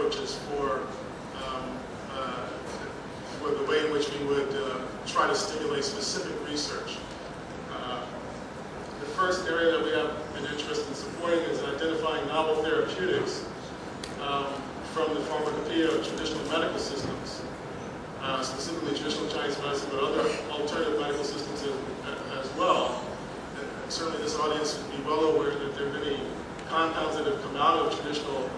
approaches for the way in which we would try to stimulate specific research. The first area that we have an interest in supporting is identifying novel therapeutics from the pharmacopoeia of traditional medical systems, specifically traditional Chinese medicine, but other alternative medical systems as well. And certainly this audience would be well aware that there are many compounds that have come out of traditional,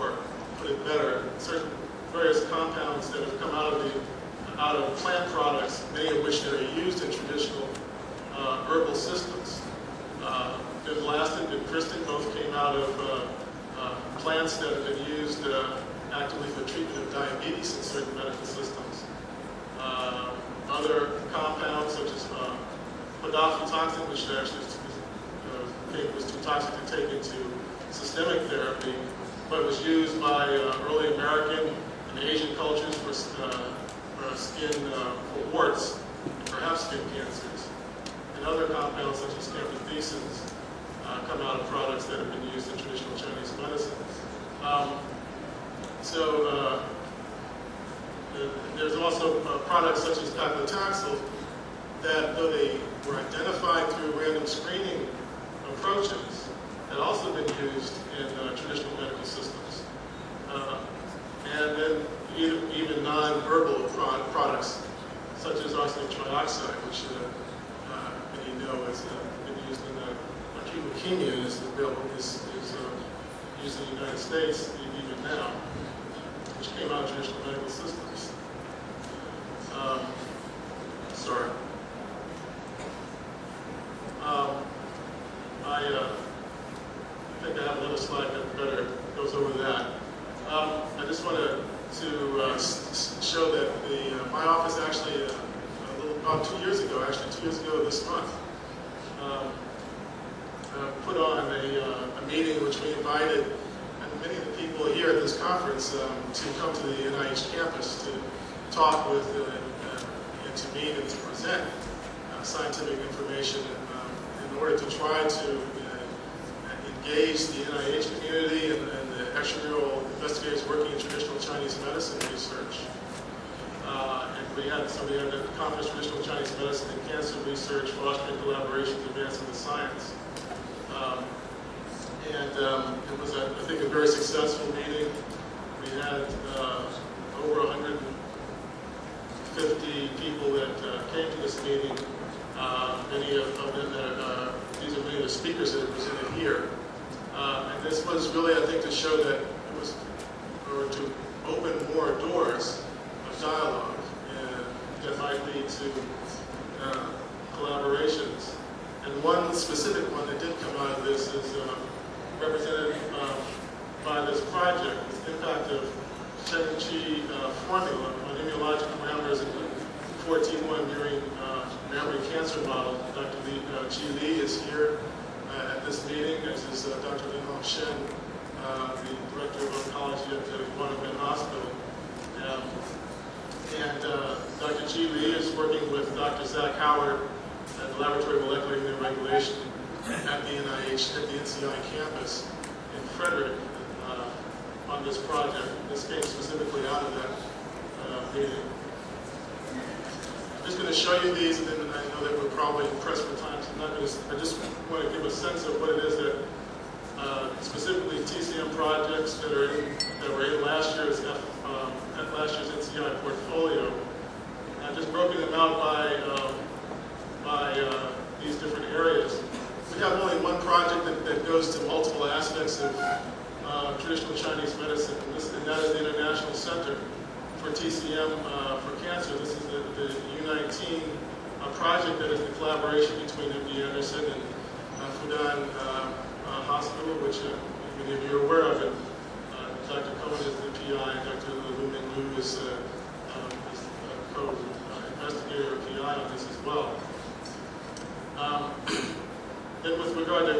or put it better, certain various compounds that have come out of plant products, many of which are used in traditional herbal systems. Bimlastin and Kristen both came out of plants that have been used actively for treatment of diabetes in certain medical systems. Other compounds such as podophytoxin, which actually was too toxic to take into systemic therapy, but was used by early American and Asian cultures for skin, for warts, and perhaps skin cancers. And other compounds such as camptothecins come out of products that have been used in traditional Chinese medicine. There's also products such as paclitaxel that, though they were identified through random screening approaches, had also been used in traditional medical systems. And then even non-herbal products such as arsenic trioxide, which many know has been used in acute leukemia and is used in the United States even now, which came out of traditional medical systems. Sorry. I think I have another slide that better goes over that. I just wanted to show that my office actually, about 2 years ago, this month, put on a meeting in which we invited many of the people here at this conference to come to the NIH campus to talk with and to meet and to present scientific information in order to try to engage the NIH community and the extramural investigators working in traditional Chinese medicine research. And we had a conference, Traditional Chinese Medicine and Cancer Research, Fostering Collaborations, Advancing the Science. It was, I think, a very successful meeting. We had over 150 people that came to this meeting. Many of them these are many of the speakers that are presented here. And this was really, I think, to show that it was, or to open more doors of dialogue that might lead to collaborations. And one specific one that did come out of this is represented by this project, the impact of Shen-Chi formula on immunologic parameters in 14-1 during mammary cancer model. Dr. Chi Li is here at this meeting, as is Dr. Lin Hong Shen, the Director of Oncology at the Guanabin Hospital. And Dr. Chi Li is working with Dr. Zach Howard at the Laboratory of Molecular Immunoregulation at the NIH, at the NCI campus in Frederick on this project. This came specifically out of that meeting. I'm just going to show you these, and then I know that we're probably pressed for time, so I'm not going to, I just want to give a sense of what it is that specifically TCM projects that were in last year's NCI portfolio. I've just broken them out by these different areas. We have only one project that goes to multiple aspects of traditional Chinese medicine, and that is the International Center for TCM for Cancer. This is the U19 project that is the collaboration between MD Anderson and Fudan Hospital, which many of you are aware of it. Dr. Cohen is the PI, and Dr. Lu Ming Lu is co-investigator or PI on this as well. Then with regard to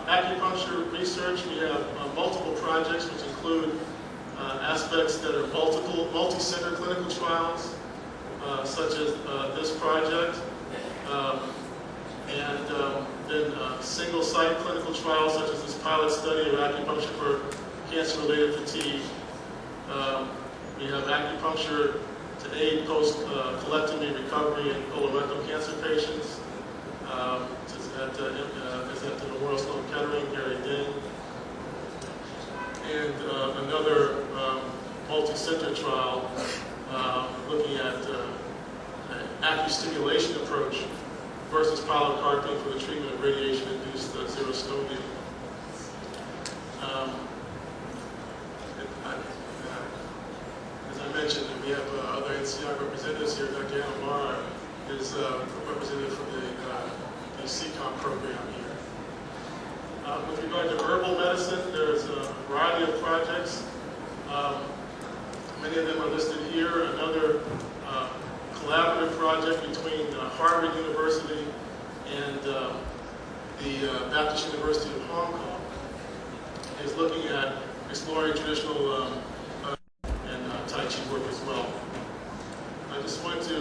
acupuncture research, we have multiple projects which include aspects that are multi-center clinical trials, such as this project, and then single-site clinical trials, such as this pilot study of acupuncture for cancer-related fatigue, We have acupuncture to aid post-colectomy recovery in colorectal cancer patients. Is at the Memorial Sloan Kettering, Gary Ding. And another multi-center trial looking at acustimulation approach versus pilocarpine for the treatment of radiation-induced xerostomia. As I mentioned, we have other NCI representatives here. Dr. Amara is a representative from the CCOM program here. With regard to herbal medicine, there's a variety of projects. Many of them are listed here. Another collaborative project between Harvard University and the Baptist University of Hong Kong is looking at exploring traditional and Tai Chi work as well. I just want to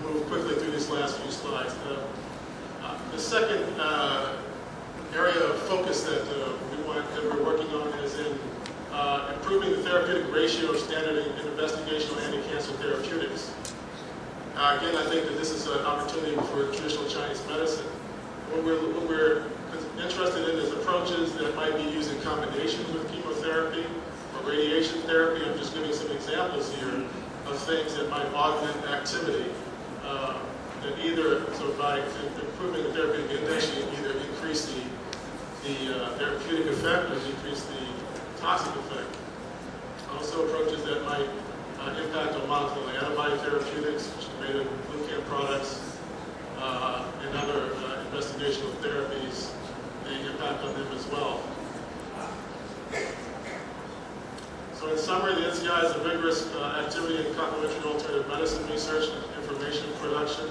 move quickly through these last few slides. The second area of focus that we're working on is in improving the therapeutic ratio of standard and investigational anti-cancer therapeutics. Again, I think that this is an opportunity for traditional Chinese medicine. What we're interested in is approaches that might be used in combination with chemotherapy or radiation therapy. I'm just giving some examples here of things that might augment activity. That either, so by improving the therapeutic index, you either increase the therapeutic effect or decrease the toxic effect. Also approaches that might impact on monoclonal antibody therapeutics, which are made of glucan products, and other investigational therapies, the impact on them as well. So in summary, the NCI is a vigorous activity in complementary alternative medicine research and information production.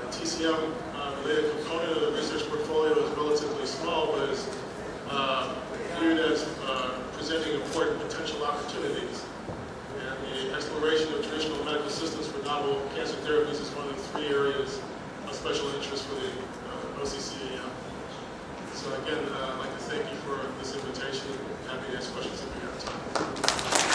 The TCM-related component of the research portfolio is relatively small, but is viewed as presenting important potential opportunities. And the exploration of traditional medical systems for novel cancer therapies is one of the 3 areas of special interest for the OCCAM. So again, I'd like to thank you for this invitation. Happy to answer questions if you have time.